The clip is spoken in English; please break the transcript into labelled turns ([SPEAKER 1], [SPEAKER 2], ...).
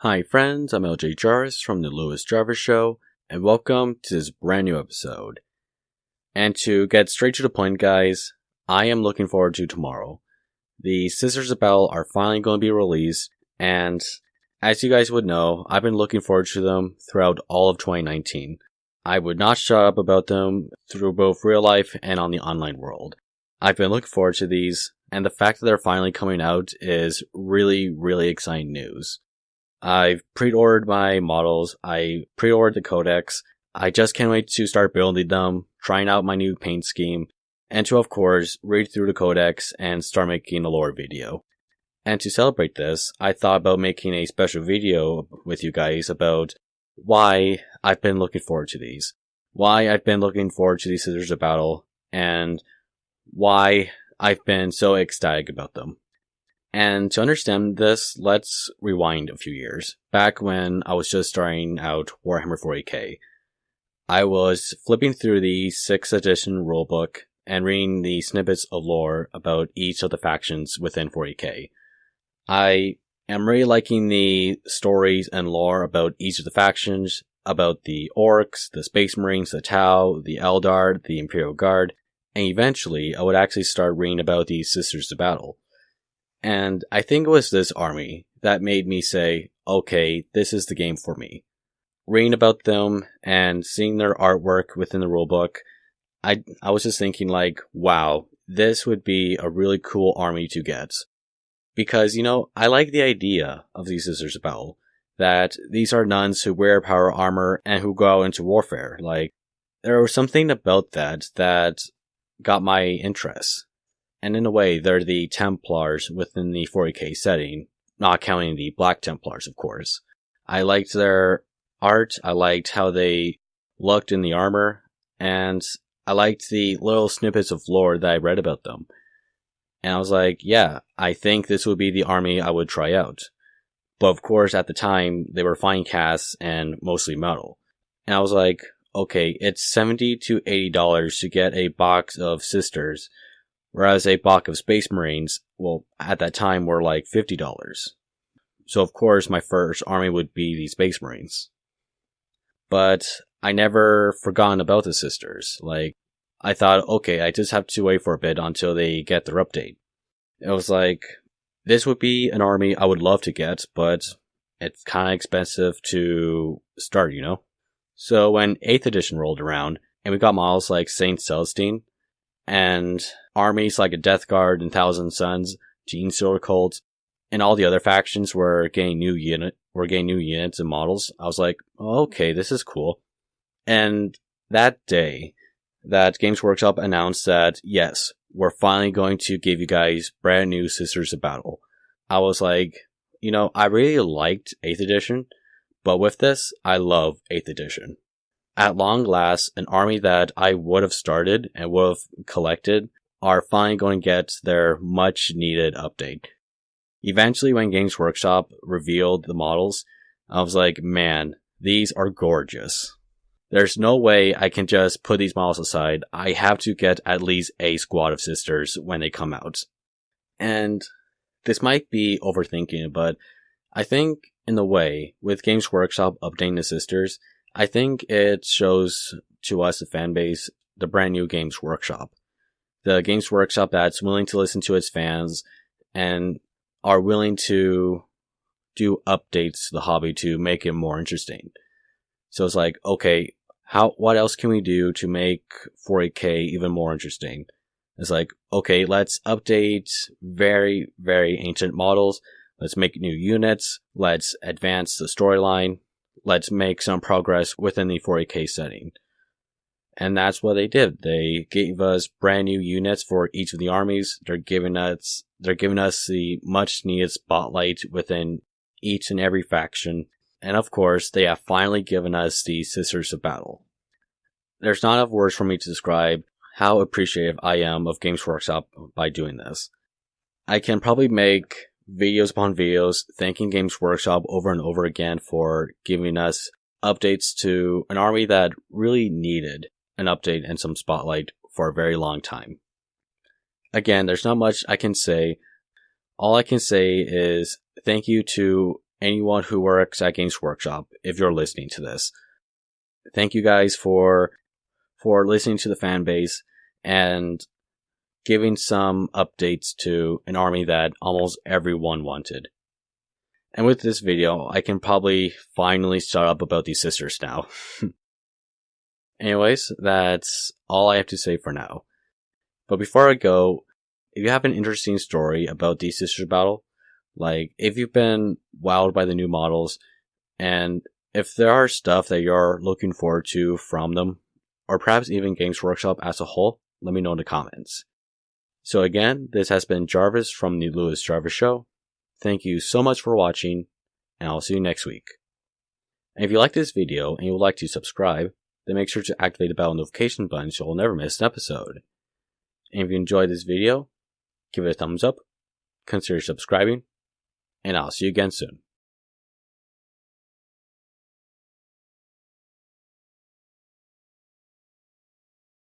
[SPEAKER 1] Hi friends, I'm LJ Jarvis from the Jarvis Show, and welcome to this brand new episode. And to get straight to the point, guys, I am looking forward to tomorrow. The Sisters of Battle are finally going to be released, and as you guys would know, I've been looking forward to them throughout all of 2019. I would not shut up about them through both real life and on the online world. I've been looking forward to these, and the fact that they're finally coming out is really exciting news. I've pre-ordered my models, I pre-ordered the codex, I just can't wait to start building them, trying out my new paint scheme, and to of course read through the codex and start making a lore video. And to celebrate this, I thought about making a special video with you guys about why I've been looking forward to these. Why I've been looking forward to these Sisters of Battle, and why I've been so ecstatic about them. And to understand this, let's rewind a few years. Back when I was just starting out Warhammer 40k, I was flipping through the 6th edition rulebook and reading the snippets of lore about each of the factions within 40k. I am really liking the stories and lore about each of the factions, about the Orcs, the Space Marines, the Tau, the Eldar, the Imperial Guard, and eventually I would actually start reading about the Sisters of Battle. And I think it was this army that made me say, okay, this is the game for me. Reading about them and seeing their artwork within the rulebook, I was just thinking like, wow, this would be a really cool army to get. Because, I like the idea of these Sisters of Battle, that these are nuns who wear power armor and who go out into warfare. Like, there was something about that got my interest. And in a way, they're the Templars within the 40k setting, not counting the Black Templars, of course. I liked their art, I liked how they looked in the armor, and I liked the little snippets of lore that I read about them. And I was like, yeah, I think this would be the army I would try out. But of course, at the time, they were fine casts and mostly metal. And I was like, okay, it's $70 to $80 to get a box of Sisters, whereas a box of Space Marines, well, at that time were like $50. So of course my first army would be the Space Marines. But I never forgotten about the Sisters. Like, I thought, okay, I just have to wait for a bit until they get their update. It was like, this would be an army I would love to get, but it's kind of expensive to start, So when 8th edition rolled around, and we got models like Saint Celestine, and armies like a Death Guard and Thousand Sons, Gene Stealer Cult, and all the other factions were getting new units and models. I was like, oh, okay, this is cool. And that day, that Games Workshop announced that, yes, we're finally going to give you guys brand new Sisters of Battle. I was like, I really liked 8th edition, but with this, I love 8th edition. At long last, an army that I would have started and would have collected are finally going to get their much needed update. Eventually, when Games Workshop revealed the models, I was like, man, these are gorgeous. There's no way I can just put these models aside. I have to get at least a squad of Sisters when they come out. And this might be overthinking it, but I think in a way, with Games Workshop updating the Sisters, I think it shows to us, the fan base, the brand new Games Workshop. The Games Workshop that's willing to listen to its fans and are willing to do updates to the hobby to make it more interesting. So it's like, okay, what else can we do to make 40k even more interesting? It's like, okay, let's update very ancient models. Let's make new units. Let's advance the storyline. Let's make some progress within the 40k setting. And that's what they did. They gave us brand new units for each of the armies. They're giving us the much needed spotlight within each and every faction. And of course, they have finally given us the Sisters of Battle. There's not enough words for me to describe how appreciative I am of Games Workshop by doing this. I can probably make videos upon videos thanking Games Workshop over and over again for giving us updates to an army that really needed an update and some spotlight for a very long time. Again, there's not much I can say. All I can say is thank you to anyone who works at Games Workshop if you're listening to this. Thank you guys for listening to the fan base and giving some updates to an army that almost everyone wanted. And with this video, I can probably finally shut up about these sisters now. Anyways, that's all I have to say for now. But before I go, if you have an interesting story about the sisters battle, like if you've been wowed by the new models, and if there are stuff that you're looking forward to from them, or perhaps even Games Workshop as a whole, let me know in the comments. So again, this has been Jarvis from the Lewis Jarvis Show. Thank you so much for watching, and I'll see you next week. And if you like this video and you would like to subscribe, then make sure to activate the bell notification button so you'll never miss an episode. And if you enjoyed this video, give it a thumbs up, consider subscribing, and I'll see you again soon.